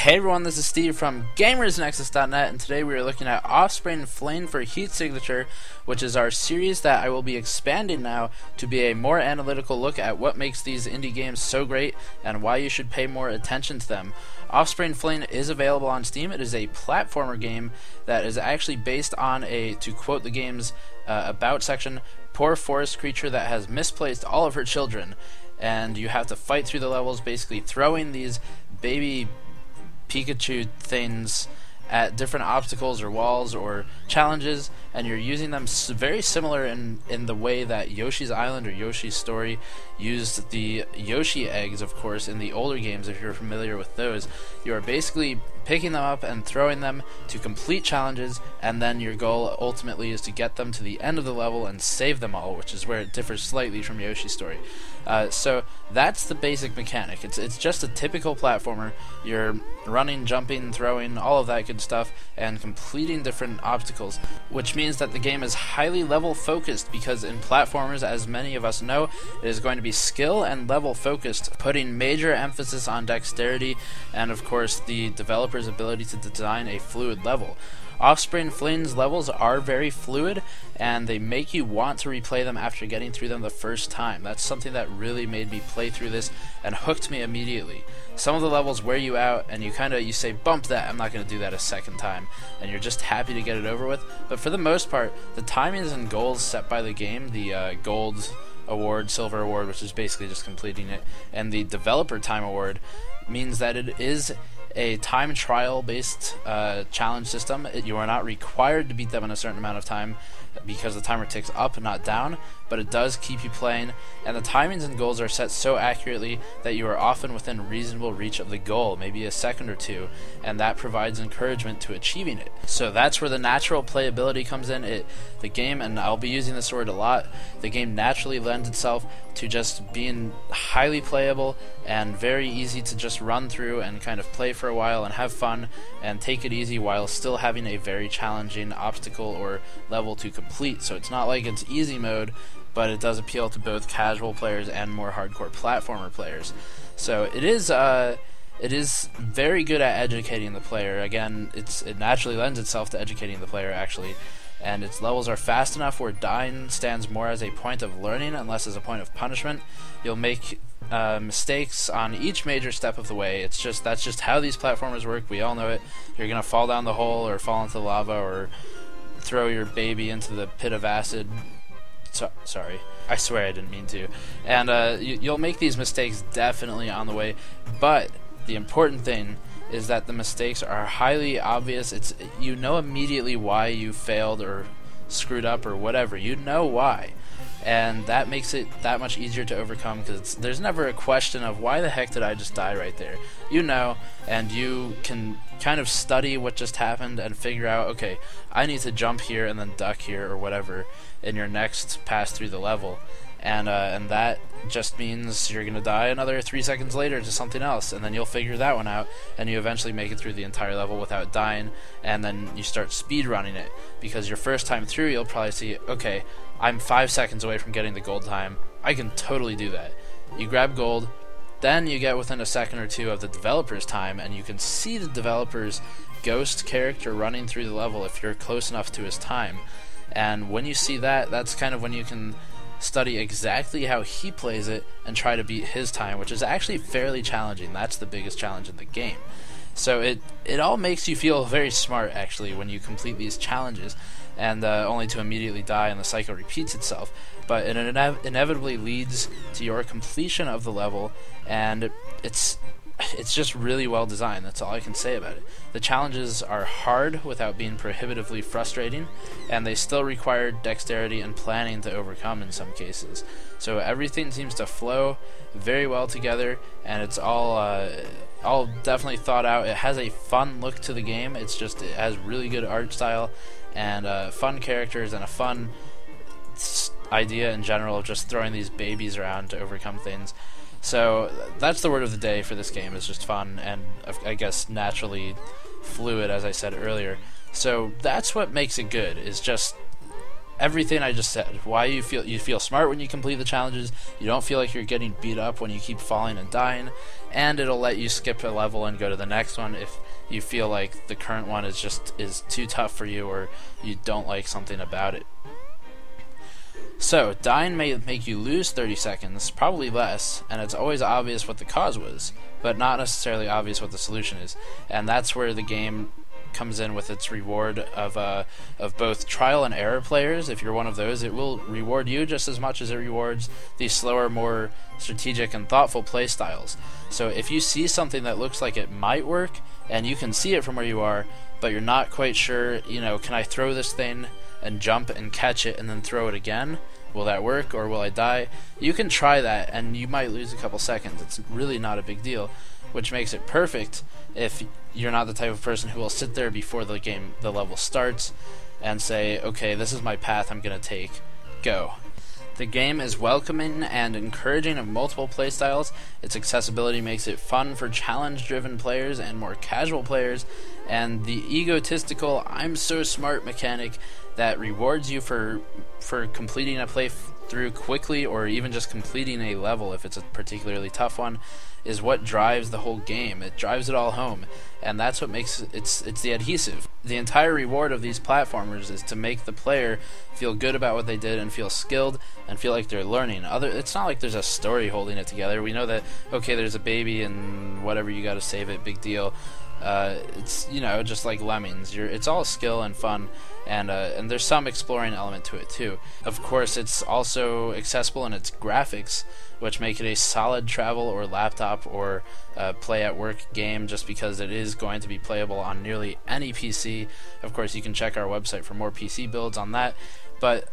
Hey everyone, this is Steve from GamersNexus.net, and today we are looking at Offspring Fling for Heat Signature, which is our series that I will be expanding now to be a more analytical look at what makes these indie games so great and why you should pay more attention to them. Offspring Fling is available on Steam. It is a platformer game that is actually based on to quote the game's About section, poor forest creature that has misplaced all of her children, and you have to fight through the levels basically throwing these baby Pikachu things at different obstacles or walls or challenges, and you're using them very similar in the way that Yoshi's Island or Yoshi's Story used the Yoshi eggs, of course, in the older games. If you're familiar with those, you are basically picking them up and throwing them to complete challenges, and then your goal ultimately is to get them to the end of the level and save them all, which is where it differs slightly from Yoshi's Story. So that's the basic mechanic. It's just a typical platformer. You're running, jumping, throwing, all of that good stuff, and completing different obstacles, which means that the game is highly level focused, because in platformers, as many of us know, it is going to be skill and level focused, putting major emphasis on dexterity and of course the developer's ability to design a fluid level. Offspring Fling's levels are very fluid, and they make you want to replay them after getting through them the first time. That's something that really made me play through this and hooked me immediately. Some of the levels wear you out, and you say, bump that, I'm not going to do that a second time, and you're just happy to get it over with. But for the most part, the timings and goals set by the game, the gold award, silver award, which is basically just completing it, and the developer time award, means that it is a time trial based challenge system. You are not required to beat them in a certain amount of time, because the timer ticks up and not down, but it does keep you playing, and the timings and goals are set so accurately that you are often within reasonable reach of the goal, maybe a second or two, and that provides encouragement to achieving it. So that's where the natural playability comes in. The game, and I'll be using this word a lot, the game naturally lends itself to just being highly playable and very easy to just run through and kind of play for a while and have fun and take it easy while still having a very challenging obstacle or level to complete. So it's not like it's easy mode, but it does appeal to both casual players and more hardcore platformer players. So it is very good at educating the player. Again, it naturally lends itself to educating the player, actually. And its levels are fast enough where dying stands more as a point of learning and less as a point of punishment. You'll make mistakes on each major step of the way. That's just how these platformers work. We all know it. You're gonna fall down the hole or fall into the lava or throw your baby into the pit of acid. Sorry, I swear I didn't mean to. And you'll make these mistakes definitely on the way, but the important thing is that the mistakes are highly obvious. You know immediately why you failed or screwed up or whatever. You know why, and that makes it that much easier to overcome, because there's never a question of why the heck did I just die right there. You know, and you can kind of study what just happened and figure out, okay, I need to jump here and then duck here or whatever in your next pass through the level. And that just means you're going to die another 3 seconds later to something else, and then you'll figure that one out, and you eventually make it through the entire level without dying, and then you start speed running it, because your first time through you'll probably see, okay, I'm 5 seconds away from getting the gold time, I can totally do that. You grab gold, then you get within a second or two of the developer's time, and you can see the developer's ghost character running through the level if you're close enough to his time. And when you see that, that's kind of when you can study exactly how he plays it and try to beat his time, which is actually fairly challenging. That's the biggest challenge in the game. So it all makes you feel very smart, actually, when you complete these challenges, and only to immediately die and the cycle repeats itself. But it inevitably leads to your completion of the level, and it's just really well designed. That's all I can say about it. The challenges are hard without being prohibitively frustrating, and they still require dexterity and planning to overcome in some cases. So everything seems to flow very well together, and it's all definitely thought out. It has a fun look to the game. It has really good art style and fun characters and a fun idea in general of just throwing these babies around to overcome things. So that's the word of the day for this game. It's just fun and I guess naturally fluid, as I said earlier. So that's what makes it good, is just everything I just said. Why you feel smart when you complete the challenges, you don't feel like you're getting beat up when you keep falling and dying, and it'll let you skip a level and go to the next one if you feel like the current one is too tough for you, or you don't like something about it. So, dying may make you lose 30 seconds, probably less, and it's always obvious what the cause was, but not necessarily obvious what the solution is. And that's where the game comes in with its reward of both trial and error players. If you're one of those, it will reward you just as much as it rewards the slower, more strategic and thoughtful play styles. So if you see something that looks like it might work, and you can see it from where you are, but you're not quite sure, can I throw this thing and jump and catch it and then throw it again? Will that work, or will I die? You can try that, and you might lose a couple seconds. It's really not a big deal, which makes it perfect if you're not the type of person who will sit there before the level starts and say, okay, this is my path I'm going to take, go. The game is welcoming and encouraging of multiple playstyles. Its accessibility makes it fun for challenge-driven players and more casual players, and the egotistical I'm so smart mechanic that rewards you for completing a playthrough quickly, or even just completing a level if it's a particularly tough one, is what drives the whole game. It drives it all home, and that's what makes it's the adhesive. The entire reward of these platformers is to make the player feel good about what they did and feel skilled and feel like they're learning. It's not like there's a story holding it together. We know that, okay, there's a baby and whatever, you gotta save it, big deal. It's just like Lemmings. It's all skill and fun, and there's some exploring element to it too. Of course, it's also accessible in its graphics, which make it a solid travel or laptop or play at work game, just because it is going to be playable on nearly any PC. Of course, you can check our website for more PC builds on that, but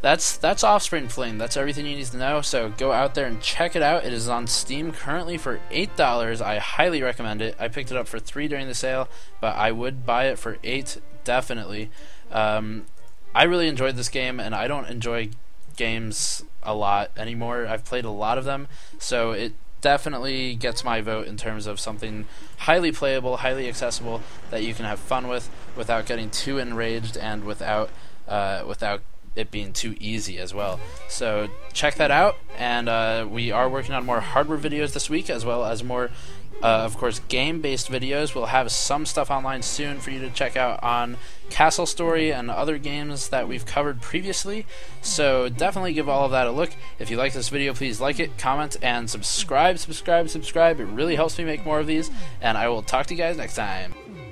that's Offspring Fling. That's everything you need to know, so go out there and check it out. It is on Steam currently for $8. I highly recommend it. I picked it up for $3 during the sale, but I would buy it for $8, definitely. I really enjoyed this game, and I don't enjoy games a lot anymore. I've played a lot of them, so it definitely gets my vote in terms of something highly playable, highly accessible, that you can have fun with without getting too enraged, and without it being too easy as well. So check that out, and we are working on more hardware videos this week, as well as more of course game-based videos. We'll have some stuff online soon for you to check out on Castle Story and other games that we've covered previously, so definitely give all of that a look. If you like this video, please like it, comment, and subscribe. It really helps me make more of these, and I will talk to you guys next time.